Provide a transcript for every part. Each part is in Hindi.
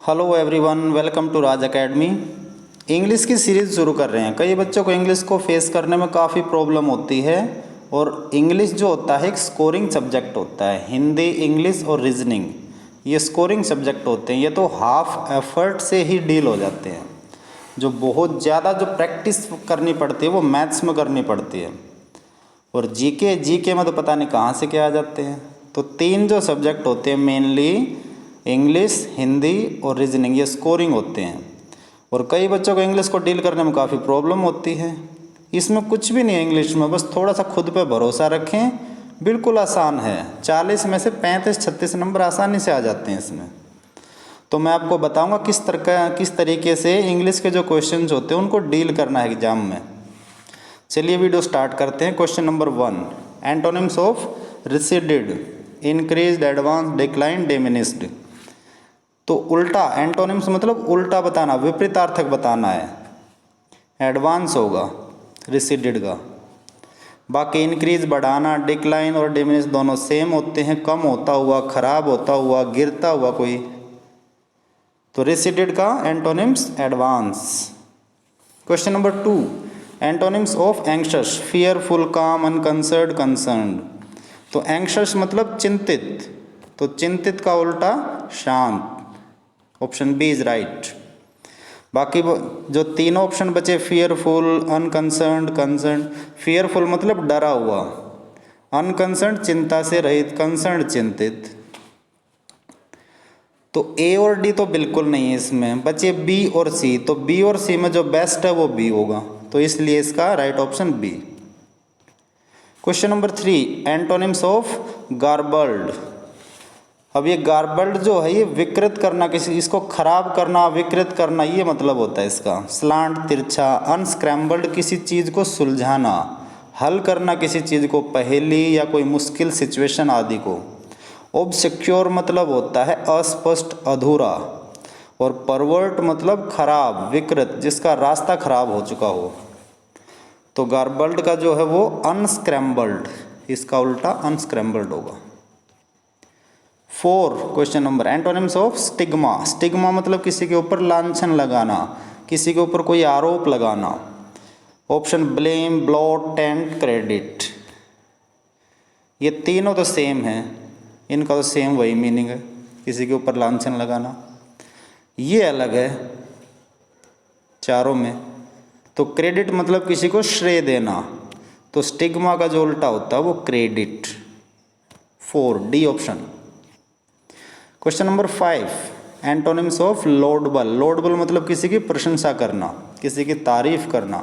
Hello everyone, welcome to Raj academy. English की सीरीज़ शुरू कर रहे हैं। कई बच्चों को इंग्लिश को फेस करने में काफ़ी प्रॉब्लम होती है और इंग्लिश जो होता है एक स्कोरिंग सब्जेक्ट होता है। हिंदी, इंग्लिश और रीजनिंग ये स्कोरिंग सब्जेक्ट होते हैं। ये तो हाफ एफर्ट से ही डील हो जाते हैं। जो बहुत ज़्यादा जो प्रैक्टिस करनी पड़ती है वो मैथ्स में करनी पड़ती है। और जीके में तो पता नहीं कहाँ से क्या आ जाते हैं। तो तीन जो सब्जेक्ट होते हैं मेनली इंग्लिश, हिंदी और रीजनिंग, ये स्कोरिंग होते हैं। और कई बच्चों को इंग्लिश को डील करने में काफ़ी प्रॉब्लम होती है। इसमें कुछ भी नहीं है इंग्लिश में, बस थोड़ा सा खुद पे भरोसा रखें। बिल्कुल आसान है। 40 में से 35-36 नंबर आसानी से आ जाते हैं इसमें। तो मैं आपको बताऊंगा किस तरीके से इंग्लिश के जो क्वेश्चंस होते हैं उनको डील करना है एग्जाम में। चलिए वीडियो स्टार्ट करते हैं। Question number 1, antonyms of receded, increased, advance, decline, diminished. तो उल्टा एंटोनिम्स मतलब उल्टा बताना, विपरीतार्थक बताना है। एडवांस होगा रिसीडेड का। बाकी इंक्रीज बढ़ाना, डिक्लाइन और डिमिनिश दोनों सेम होते हैं। कम होता हुआ, खराब होता हुआ, गिरता हुआ कोई। तो रिसीडेड का antonyms advance. Question number 2, antonyms of anxious, fearful, काम, अनकंसर्न्ड, कंसर्न्ड। तो एंग्शियस मतलब चिंतित, तो चिंतित का उल्टा शांत। Option B is right. बाकी जो तीनों ऑप्शन बचे, फियरफुल, अनकंसर्न्ड, कंसर्न्ड। फियरफुल मतलब डरा हुआ, अनकंसर्न्ड चिंता से रहित, कंसर्न्ड चिंतित। तो ए और डी तो बिल्कुल नहीं है इसमें, बचे बी और सी। तो बी और सी में जो बेस्ट है वो बी होगा, तो इसलिए इसका right option B. Question number 3, antonyms of garbled. अब ये गार्बल्ड जो है ये विकृत करना, किसी इसको खराब करना, विकृत करना, ये मतलब होता है इसका। स्लांट, तिरछा। अनस्क्रैम्बल्ड किसी चीज़ को सुलझाना, हल करना किसी चीज़ को, पहेली या कोई मुश्किल सिचुएशन आदि को। ऑब्सक्योर मतलब होता है अस्पष्ट, अधूरा। और परवर्ट मतलब खराब, विकृत, जिसका रास्ता खराब हो चुका हो। तो गार्बल्ड का जो है वो अनस्क्रैम्बल्ड, इसका उल्टा अनस्क्रैम्बल्ड होगा। 4 question number, antonyms of stigma. Stigma मतलब किसी के ऊपर लांछन लगाना, किसी के ऊपर कोई आरोप लगाना। Option blame, blot, tent, credit. ये तीनों तो सेम है, इनका तो सेम वही मीनिंग है, किसी के ऊपर लांछन लगाना। ये अलग है चारों में। तो क्रेडिट मतलब किसी को श्रेय देना, तो स्टिग्मा का जो उल्टा होता है वो credit. 4 D option. Question number 5, antonyms of laudable. Laudable मतलब किसी की प्रशंसा करना, किसी की तारीफ करना,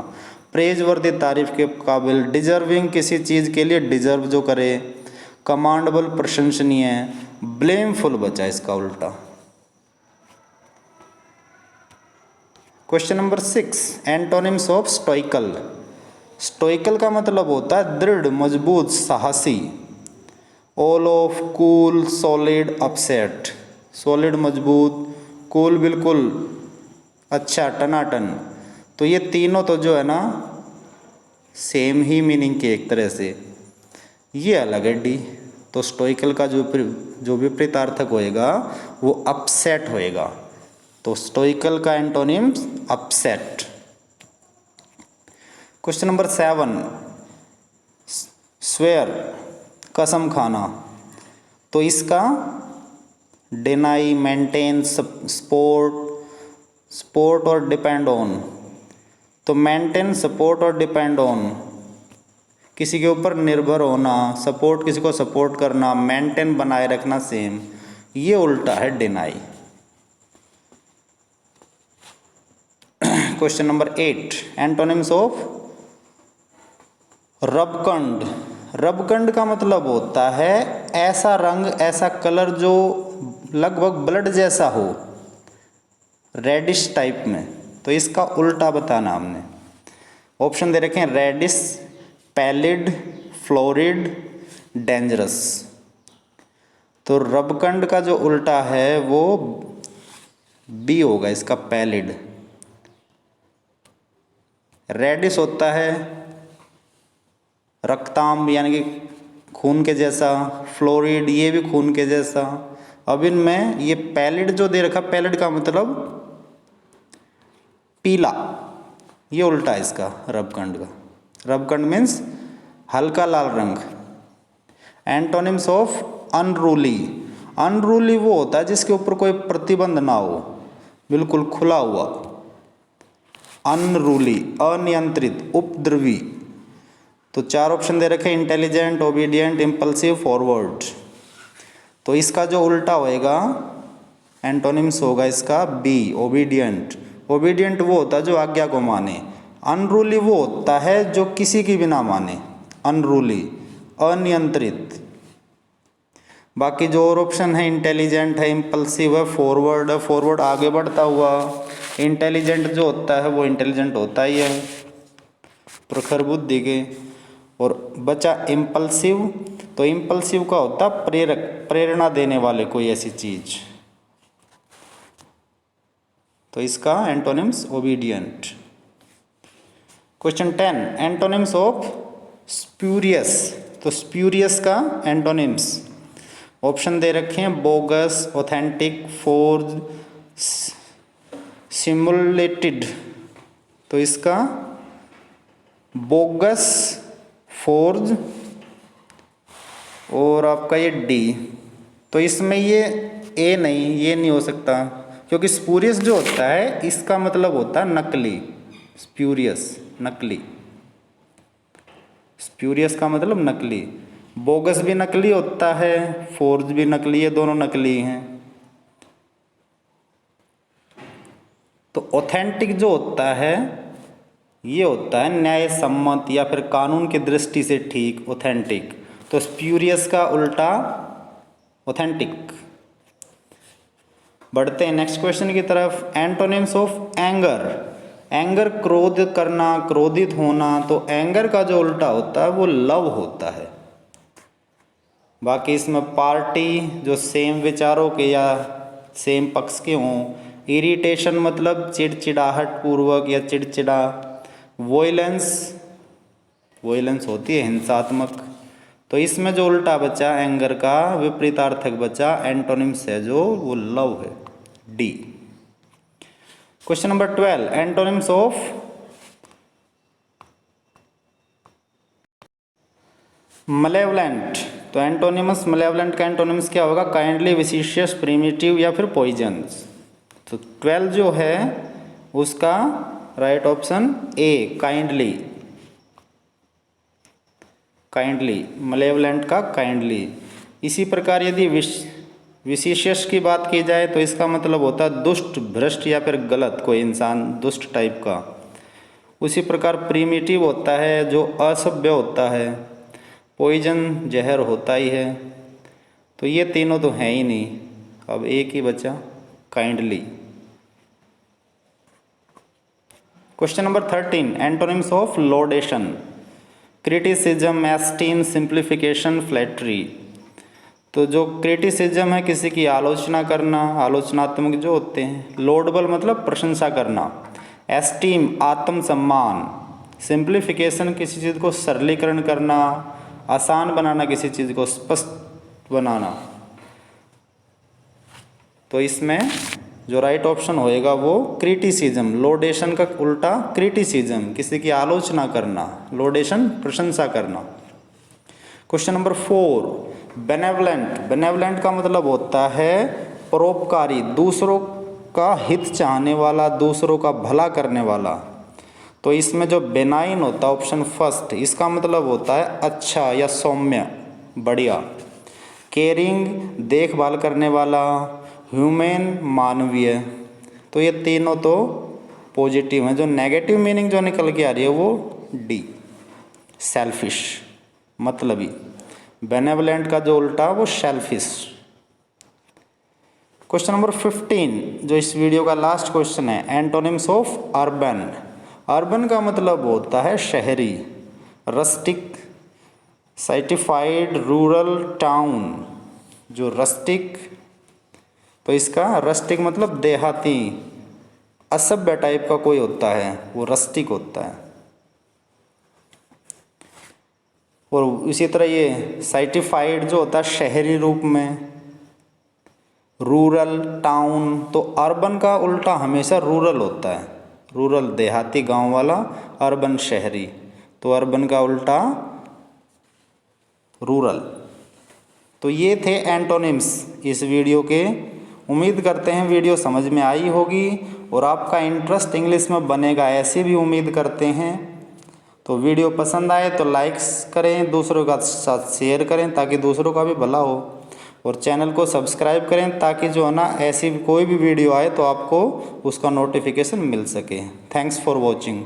प्रेजवर्दी, तारीफ के काबिल। डिजर्विंग किसी चीज़ के लिए डिजर्व जो करे। कमांडेबल प्रशंसनीय। ब्लेमफुल बचा इसका उल्टा। Question number 6, antonyms of stoical. Stoical का मतलब होता है दृढ़, मजबूत, साहसी। Aloof, cool, solid, upset. Solid मजबूत, कूल बिल्कुल अच्छा, टनाटन। तो ये तीनों तो जो है ना सेम ही मीनिंग के एक तरह से। ये अलग है डी। तो स्टोइकल का जो विपरीतार्थक होएगा वो अपसेट होएगा। तो स्टोइकल का antonyms upset. Question number 7, swear, कसम खाना। तो इसका डिनाई, मेंटेन, सपोर्ट और डिपेंड ऑन। तो मेंटेन, सपोर्ट और डिपेंड ऑन किसी के ऊपर निर्भर होना, सपोर्ट किसी को सपोर्ट करना, मेंटेन बनाए रखना, सेम। ये उल्टा है deny. Question number 8, antonyms of rubicund. Rubicund का मतलब होता है ऐसा रंग, ऐसा कलर जो लगभग ब्लड जैसा हो, रेडिश टाइप में। तो इसका उल्टा बताना हमने। ऑप्शन दे रखे हैं रेडिश, पैलिड, फ्लोरिड, डेंजरस। तो रबकंड का जो उल्टा है वो बी होगा, इसका पैलिड। रेडिश होता है रक्तांब यानी कि खून के जैसा, फ्लोरिड ये भी खून के जैसा, अब इनमें ये पैलिड जो दे रखा, पैलिड का मतलब पीला, ये उल्टा है इसका रबकंड का। रबकंड मीन्स हल्का लाल रंग। एंटोनिम्स ऑफ अनरूली, अनरूली वो होता है जिसके ऊपर कोई प्रतिबंध ना हो, बिल्कुल खुला हुआ। अनरूली अनियंत्रित, उपद्रवी। तो 4 ऑप्शन दे रखे, इंटेलिजेंट, ओबीडियंट, इम्पल्सिव, फॉरवर्ड। तो इसका जो उल्टा होएगा एंटोनिम्स होगा इसका बी, ओबीडियंट। ओबीडियंट वो होता है जो आज्ञा को माने। अनरूली वो होता है जो किसी की भी ना माने, अनरूली, अनियंत्रित। बाकी जो और ऑप्शन है, इंटेलिजेंट है, इम्पल्सिव है, फॉरवर्ड है, फॉरवर्ड आगे बढ़ता हुआ। इंटेलिजेंट जो होता है वो इंटेलिजेंट होता ही है, प्रखर बुद्धि के। और बचा इम्पल्सिव, तो इम्पल्सिव का होता प्रेरक, प्रेरणा देने वाले कोई ऐसी चीज। तो इसका antonyms obedient. Question 10, antonyms of spurious. तो स्प्यूरियस का एंटोनिम्स ऑप्शन दे रखे हैं, बोगस, ऑथेंटिक, फोर्ज, सिमुलेटेड। तो इसका बोगस, फोर्ज और आपका ये डी। तो इसमें ये ए नहीं, ये नहीं हो सकता, क्योंकि स्पूरियस जो होता है इसका मतलब होता है नकली। स्प्यूरियस नकली, स्प्यूरियस का मतलब नकली। बोगस भी नकली होता है, फोर्ज भी नकली है, दोनों नकली हैं। तो ऑथेंटिक जो होता है ये होता है न्याय सम्मत या फिर कानून की दृष्टि से ठीक, ऑथेंटिक। तो स्प्यूरियस का उल्टा ऑथेंटिक। बढ़ते हैं नेक्स्ट क्वेश्चन की तरफ। Antonyms of anger. एंगर क्रोध करना, क्रोधित होना। तो एंगर का जो उल्टा होता है वो लव होता है। बाकी इसमें पार्टी जो सेम विचारों के या सेम पक्ष के हों। इरिटेशन मतलब चिड़चिड़ाहट पूर्वक या चिड़चिड़ा। वॉयलेंस, वॉयलेंस होती है हिंसात्मक। तो इसमें जो उल्टा बचा एंगर का विपरीतार्थक बचा, एंटोनिम्स है जो वो लव है, D. Question number 12, antonyms of malevolent. तो एंटोनिमस मलेवलेंट का एंटोनिम्स क्या होगा, काइंडली, विसिशियस, प्रिमिटिव या फिर पॉइजन्स। तो 12 जो है उसका right option A, kindly. Kindly, malevolent का काइंडली। इसी प्रकार यदि विशिशियस की बात की जाए तो इसका मतलब होता है दुष्ट, भ्रष्ट या फिर गलत, कोई इंसान दुष्ट टाइप का। उसी प्रकार प्रिमिटिव होता है जो असभ्य होता है। पॉइजन जहर होता ही है। तो ये तीनों तो हैं ही नहीं, अब एक ही बचा, kindly. Question number 13, antonyms of laudation. Criticism, esteem, simplification, flattery. तो जो क्रिटिसिज्म है किसी की आलोचना करना, आलोचनात्मक जो होते हैं। लोडेबल मतलब प्रशंसा करना। एस्टीम आत्मसम्मान। सिंप्लीफिकेशन किसी चीज़ को सरलीकरण करना, आसान बनाना, किसी चीज़ को स्पष्ट बनाना। तो इसमें जो राइट ऑप्शन होएगा वो क्रिटिसिज्म। लोडेशन का उल्टा क्रिटिसिज्म, किसी की आलोचना करना, लोडेशन प्रशंसा करना। Question number 4, benevolent. बेनेवलेंट का मतलब होता है परोपकारी, दूसरों का हित चाहने वाला, दूसरों का भला करने वाला। तो इसमें जो बेनाइन होता है ऑप्शन फर्स्ट, इसका मतलब होता है अच्छा या सौम्य, बढ़िया। केयरिंग, देखभाल करने वाला। ह्यूमन, मानवीय। तो ये तीनों तो पॉजिटिव हैं। जो नेगेटिव मीनिंग जो निकल के आ रही है वो डी, सेल्फिश, मतलबी। बेनेवलेंट का जो उल्टा वो सेल्फिश। क्वेश्चन नंबर 15 जो इस वीडियो का लास्ट क्वेश्चन है, एंटोनिम्स ऑफ अर्बन। अर्बन का मतलब होता है शहरी। Rustic, citified, rural, town. जो रस्टिक, तो इसका रस्टिक मतलब देहाती, असभ्य टाइप का कोई होता है वो रस्टिक होता है। और इसी तरह ये साइटिफाइड जो होता है शहरी रूप में। Rural, town. तो अर्बन का उल्टा हमेशा रूरल होता है, रूरल देहाती गांव वाला, अर्बन शहरी। तो अर्बन का उल्टा रूरल। तो ये थे एंटोनिम्स इस वीडियो के। उम्मीद करते हैं वीडियो समझ में आई होगी और आपका इंटरेस्ट इंग्लिश में बनेगा, ऐसी भी उम्मीद करते हैं। तो वीडियो पसंद आए तो लाइक्स करें, दूसरों के साथ शेयर करें ताकि दूसरों का भी भला हो, और चैनल को सब्सक्राइब करें ताकि जो है ना ऐसी कोई भी वीडियो आए तो आपको उसका नोटिफिकेशन मिल सके। Thanks for watching.